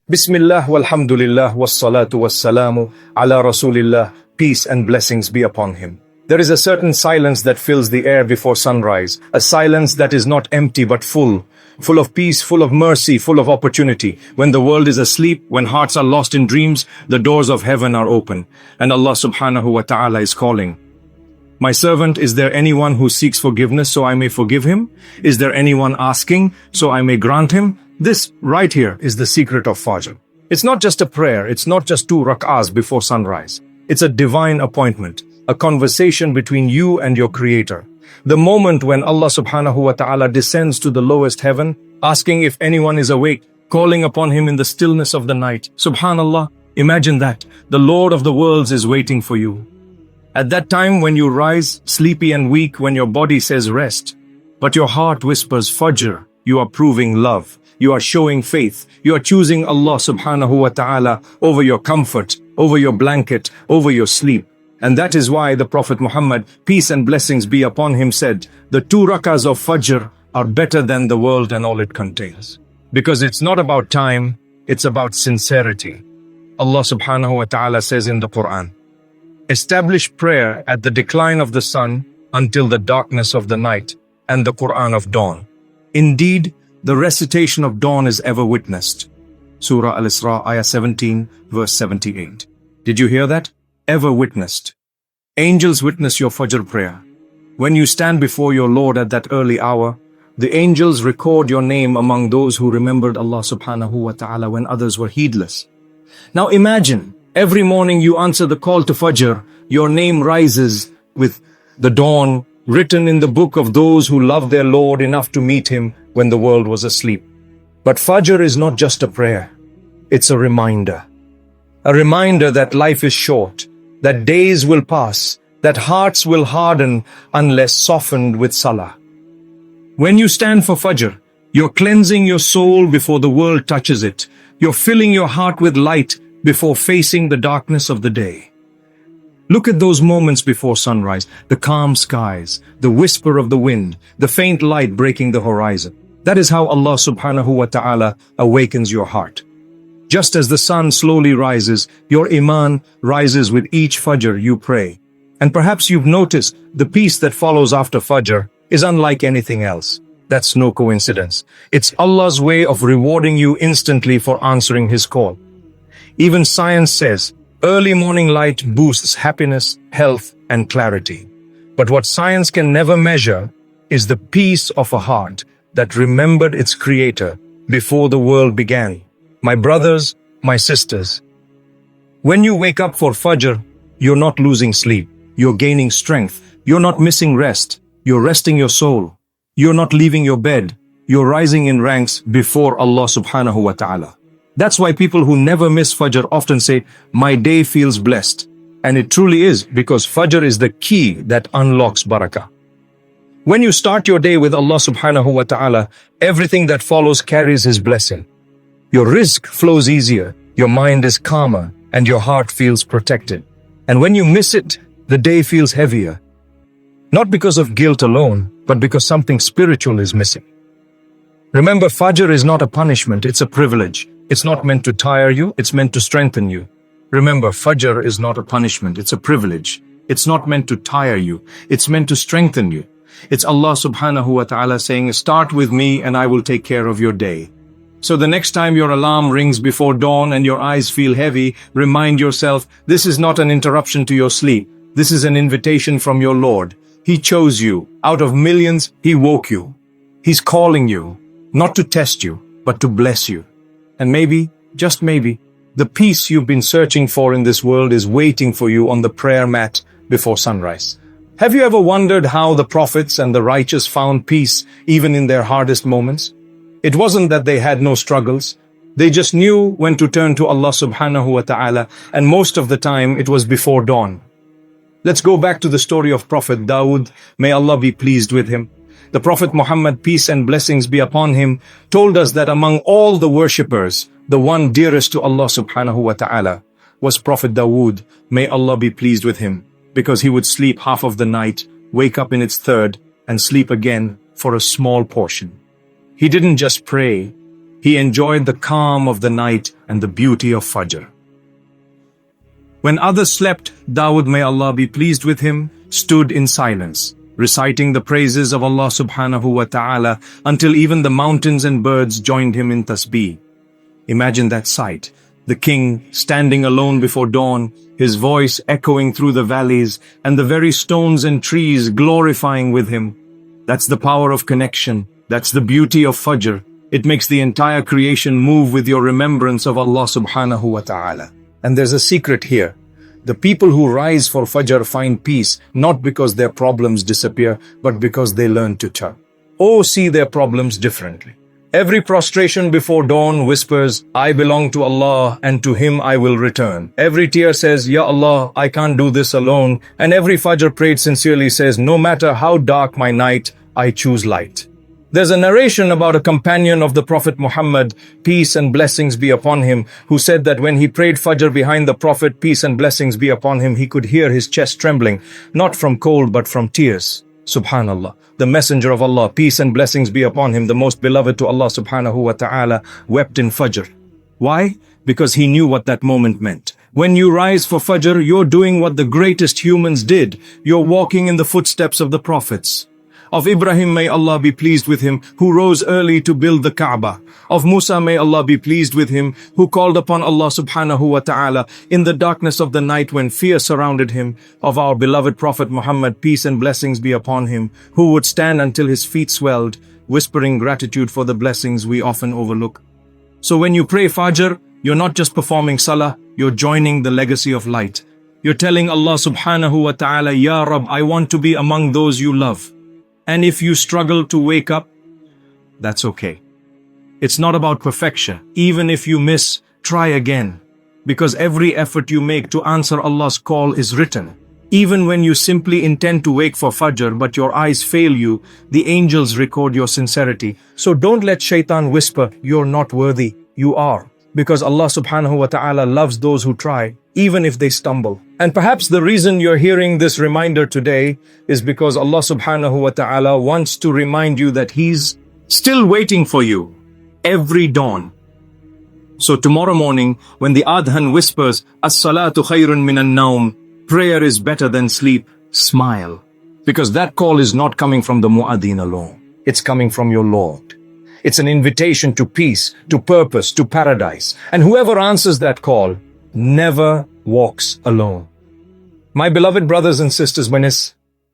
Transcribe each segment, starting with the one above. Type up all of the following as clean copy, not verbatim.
Bismillah walhamdulillah wassalatu wassalamu ala rasulillah, peace and blessings be upon him. There is a certain silence that fills the air before sunrise, a silence that is not empty but full of peace, full of mercy, full of opportunity. When the world is asleep, when hearts are lost in dreams, the doors of heaven are open, and Allah subhanahu wa ta'ala is calling. My servant, is there anyone who seeks forgiveness so I may forgive him? Is there anyone asking so I may grant him? This right here is the secret of Fajr. It's not just a prayer, it's not just 2 rak'ahs before sunrise. It's a divine appointment, a conversation between you and your Creator. The moment when Allah subhanahu wa ta'ala descends to the lowest heaven, asking if anyone is awake, calling upon him in the stillness of the night. Subhanallah, imagine that. The Lord of the worlds is waiting for you. At that time when you rise, sleepy and weak, when your body says rest, but your heart whispers Fajr, you are proving love. You are showing faith. You are choosing Allah subhanahu wa ta'ala over your comfort, over your blanket, over your sleep. And that is why the Prophet Muhammad, peace and blessings be upon him, said, the 2 rakahs of Fajr are better than the world and all it contains. Because it's not about time, it's about sincerity. Allah subhanahu wa ta'ala says in the Quran, establish prayer at the decline of the sun until the darkness of the night and the Quran of dawn. Indeed, the recitation of dawn is ever witnessed. Surah Al-Isra, ayah 17, verse 78. Did you hear that? Ever witnessed. Angels witness your Fajr prayer. When you stand before your Lord at that early hour, the angels record your name among those who remembered Allah subhanahu wa ta'ala when others were heedless. Now imagine, every morning you answer the call to Fajr, your name rises with the dawn, written in the book of those who love their Lord enough to meet him when the world was asleep. But Fajr is not just a prayer. It's a reminder. A reminder that life is short, that days will pass, that hearts will harden unless softened with Salah. When you stand for Fajr, you're cleansing your soul before the world touches it. You're filling your heart with light before facing the darkness of the day. Look at those moments before sunrise, the calm skies, the whisper of the wind, the faint light breaking the horizon. That is how Allah subhanahu wa ta'ala awakens your heart. Just as the sun slowly rises, your iman rises with each Fajr you pray. And perhaps you've noticed the peace that follows after Fajr is unlike anything else. That's no coincidence. It's Allah's way of rewarding you instantly for answering His call. Even science says, early morning light boosts happiness, health, and clarity. But what science can never measure is the peace of a heart that remembered its Creator before the world began. My brothers, my sisters, when you wake up for Fajr, you're not losing sleep. You're gaining strength. You're not missing rest. You're resting your soul. You're not leaving your bed. You're rising in ranks before Allah subhanahu wa ta'ala. That's why people who never miss Fajr often say, my day feels blessed. And it truly is, because Fajr is the key that unlocks barakah. When you start your day with Allah subhanahu wa ta'ala, everything that follows carries His blessing. Your rizq flows easier, your mind is calmer, and your heart feels protected. And when you miss it, the day feels heavier. Not because of guilt alone, but because something spiritual is missing. Remember, Fajr is not a punishment, it's a privilege. It's not meant to tire you, it's meant to strengthen you. Remember, Fajr is not a punishment, it's a privilege. It's not meant to tire you, it's meant to strengthen you. It's Allah subhanahu wa ta'ala saying, start with me and I will take care of your day. So the next time your alarm rings before dawn and your eyes feel heavy, remind yourself, this is not an interruption to your sleep. This is an invitation from your Lord. He chose you. Out of millions, He woke you. He's calling you, not to test you, but to bless you. And maybe, just maybe, the peace you've been searching for in this world is waiting for you on the prayer mat before sunrise. Have you ever wondered how the prophets and the righteous found peace even in their hardest moments? It wasn't that they had no struggles. They just knew when to turn to Allah subhanahu wa ta'ala, and most of the time it was before dawn. Let's go back to the story of Prophet Dawood, may Allah be pleased with him. The Prophet Muhammad, peace and blessings be upon him, told us that among all the worshippers, the one dearest to Allah subhanahu wa ta'ala was Prophet Dawood, may Allah be pleased with him, because he would sleep half of the night, wake up in its third, and sleep again for a small portion. He didn't just pray, he enjoyed the calm of the night and the beauty of Fajr. When others slept, Dawood, may Allah be pleased with him, stood in silence, reciting the praises of Allah subhanahu wa ta'ala until even the mountains and birds joined him in tasbih. Imagine that sight, the king standing alone before dawn, his voice echoing through the valleys, and the very stones and trees glorifying with him. That's the power of connection. That's the beauty of Fajr. It makes the entire creation move with your remembrance of Allah subhanahu wa ta'ala. And there's a secret here. The people who rise for Fajr find peace, not because their problems disappear, but because they learn to turn. Or see their problems differently. Every prostration before dawn whispers, I belong to Allah and to Him I will return. Every tear says, Ya Allah, I can't do this alone. And every Fajr prayed sincerely says, no matter how dark my night, I choose light. There's a narration about a companion of the Prophet Muhammad, peace and blessings be upon him, who said that when he prayed Fajr behind the Prophet, peace and blessings be upon him, he could hear his chest trembling, not from cold but from tears. Subhanallah. The Messenger of Allah, peace and blessings be upon him, the most beloved to Allah subhanahu wa ta'ala, wept in Fajr. Why? Because he knew what that moment meant. When you rise for Fajr, you're doing what the greatest humans did. You're walking in the footsteps of the prophets. Of Ibrahim, may Allah be pleased with him, who rose early to build the Kaaba. Of Musa, may Allah be pleased with him, who called upon Allah subhanahu wa ta'ala in the darkness of the night when fear surrounded him. Of our beloved Prophet Muhammad, peace and blessings be upon him, who would stand until his feet swelled, whispering gratitude for the blessings we often overlook. So when you pray Fajr, you're not just performing Salah, you're joining the legacy of light. You're telling Allah subhanahu wa ta'ala, Ya Rab, I want to be among those you love. And if you struggle to wake up, that's okay. It's not about perfection. Even if you miss, try again. Because every effort you make to answer Allah's call is written. Even when you simply intend to wake for Fajr but your eyes fail you, the angels record your sincerity. So don't let shaitan whisper, you're not worthy. You are. Because Allah subhanahu wa ta'ala loves those who try, even if they stumble. And perhaps the reason you're hearing this reminder today is because Allah subhanahu wa ta'ala wants to remind you that He's still waiting for you every dawn. So tomorrow morning, when the adhan whispers, As-salatu khayrun minan naum, prayer is better than sleep, smile. Because that call is not coming from the mu'adhin alone. It's coming from your Lord. It's an invitation to peace, to purpose, to paradise. And whoever answers that call never walks alone. My beloved brothers and sisters,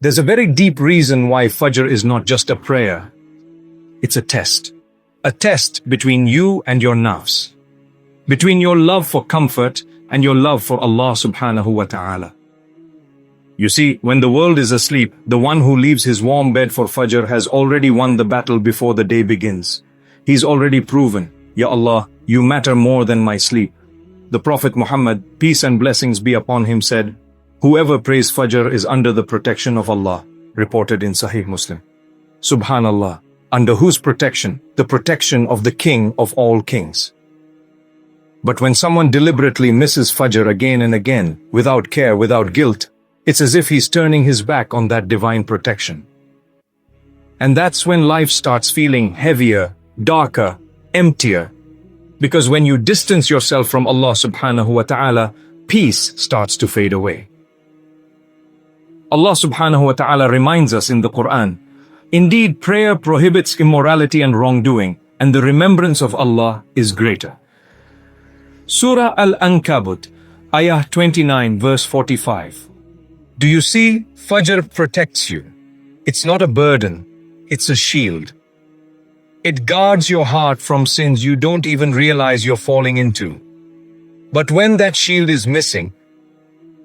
there's a very deep reason why Fajr is not just a prayer. It's a test. A test between you and your nafs. Between your love for comfort and your love for Allah subhanahu wa ta'ala. You see, when the world is asleep, the one who leaves his warm bed for Fajr has already won the battle before the day begins. He's already proven, Ya Allah, you matter more than my sleep. The Prophet Muhammad, peace and blessings be upon him, said, whoever prays Fajr is under the protection of Allah, reported in Sahih Muslim. Subhanallah, under whose protection? The protection of the King of all kings. But when someone deliberately misses Fajr again and again, without care, without guilt, it's as if he's turning his back on that divine protection. And that's when life starts feeling heavier, darker, emptier. Because when you distance yourself from Allah subhanahu wa ta'ala, peace starts to fade away. Allah subhanahu wa ta'ala reminds us in the Quran, indeed prayer prohibits immorality and wrongdoing, and the remembrance of Allah is greater. Surah Al-Ankabut, Ayah 29, verse 45. Do you see? Fajr protects you. It's not a burden, it's a shield. It guards your heart from sins you don't even realize you're falling into. But when that shield is missing,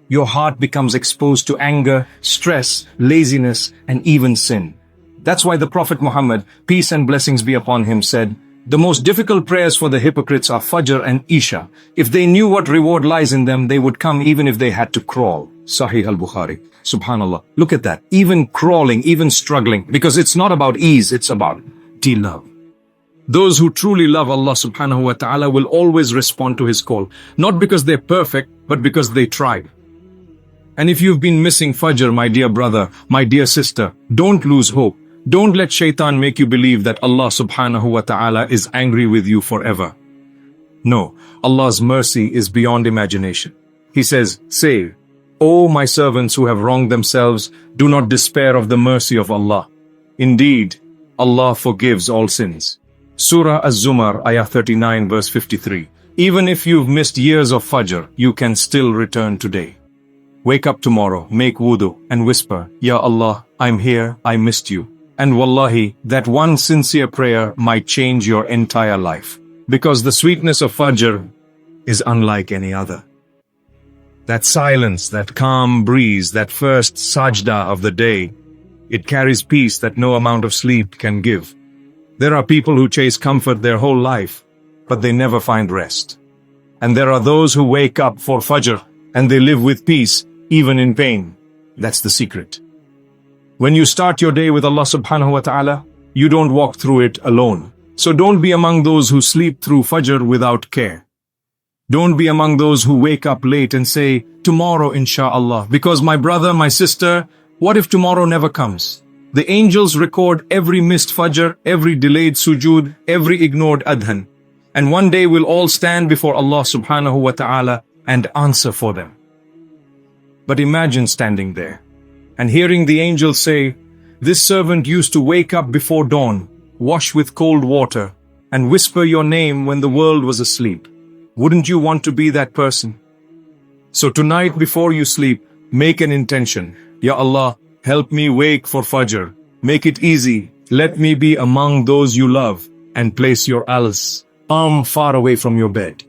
your heart becomes exposed to anger, stress, laziness, and even sin. That's why the Prophet Muhammad, peace and blessings be upon him, said, the most difficult prayers for the hypocrites are Fajr and Isha. If they knew what reward lies in them, they would come even if they had to crawl. Sahih al-Bukhari. Subhanallah. Look at that. Even crawling, even struggling. Because it's not about ease, it's about love. Those who truly love Allah subhanahu wa ta'ala will always respond to His call. Not because they're perfect, but because they tried. And if you've been missing Fajr, my dear brother, my dear sister, don't lose hope. Don't let shaitan make you believe that Allah subhanahu wa ta'ala is angry with you forever. No, Allah's mercy is beyond imagination. He says, say, O my servants who have wronged themselves, do not despair of the mercy of Allah. Indeed, Allah forgives all sins. Surah Az-Zumar, ayah 39, verse 53. Even if you've missed years of Fajr, you can still return today. Wake up tomorrow, make wudu, and whisper, Ya Allah, I'm here, I missed you. And wallahi, that one sincere prayer might change your entire life. Because the sweetness of Fajr is unlike any other. That silence, that calm breeze, that first sajda of the day, it carries peace that no amount of sleep can give. There are people who chase comfort their whole life, but they never find rest. And there are those who wake up for Fajr and they live with peace, even in pain. That's the secret. When you start your day with Allah subhanahu wa ta'ala, you don't walk through it alone. So don't be among those who sleep through Fajr without care. Don't be among those who wake up late and say, tomorrow InshaAllah, because my brother, my sister, what if tomorrow never comes? The angels record every missed Fajr, every delayed sujood, every ignored adhan. And one day we'll all stand before Allah subhanahu wa ta'ala and answer for them. But imagine standing there and hearing the angels say, this servant used to wake up before dawn, wash with cold water, and whisper your name when the world was asleep. Wouldn't you want to be that person? So tonight before you sleep, make an intention. Ya Allah, help me wake for Fajr. Make it easy. Let me be among those you love, and place your arm far away from your bed,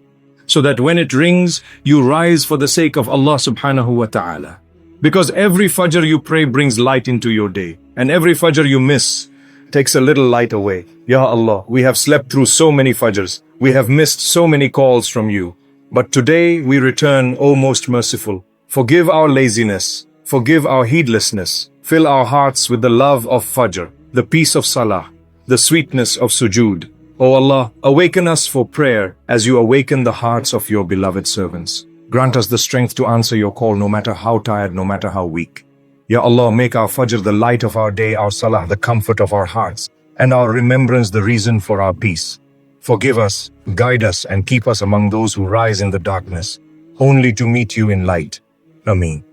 so that when it rings, you rise for the sake of Allah subhanahu wa ta'ala. Because every Fajr you pray brings light into your day, and every Fajr you miss takes a little light away. Ya Allah, we have slept through so many Fajrs. We have missed so many calls from you. But today we return, O most merciful. Forgive our laziness. Forgive our heedlessness. Fill our hearts with the love of Fajr, the peace of Salah, the sweetness of sujood. O Allah, awaken us for prayer as you awaken the hearts of your beloved servants. Grant us the strength to answer your call no matter how tired, no matter how weak. Ya Allah, make our Fajr the light of our day, our Salah the comfort of our hearts, and our remembrance the reason for our peace. Forgive us, guide us, and keep us among those who rise in the darkness, only to meet you in light. Ameen.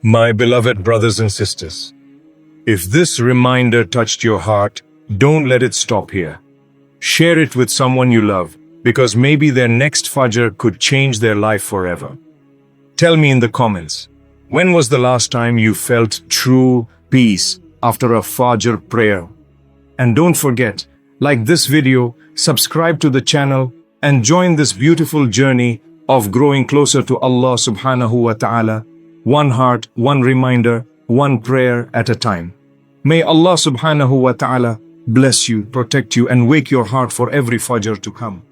My beloved brothers and sisters, if this reminder touched your heart, don't let it stop here. Share it with someone you love, because maybe their next Fajr could change their life forever. Tell me in the comments, when was the last time you felt true peace after a Fajr prayer? And don't forget, like this video, subscribe to the channel, and join this beautiful journey of growing closer to Allah subhanahu wa ta'ala, one heart, one reminder, one prayer at a time. May Allah subhanahu wa ta'ala bless you, protect you, and wake your heart for every Fajr to come.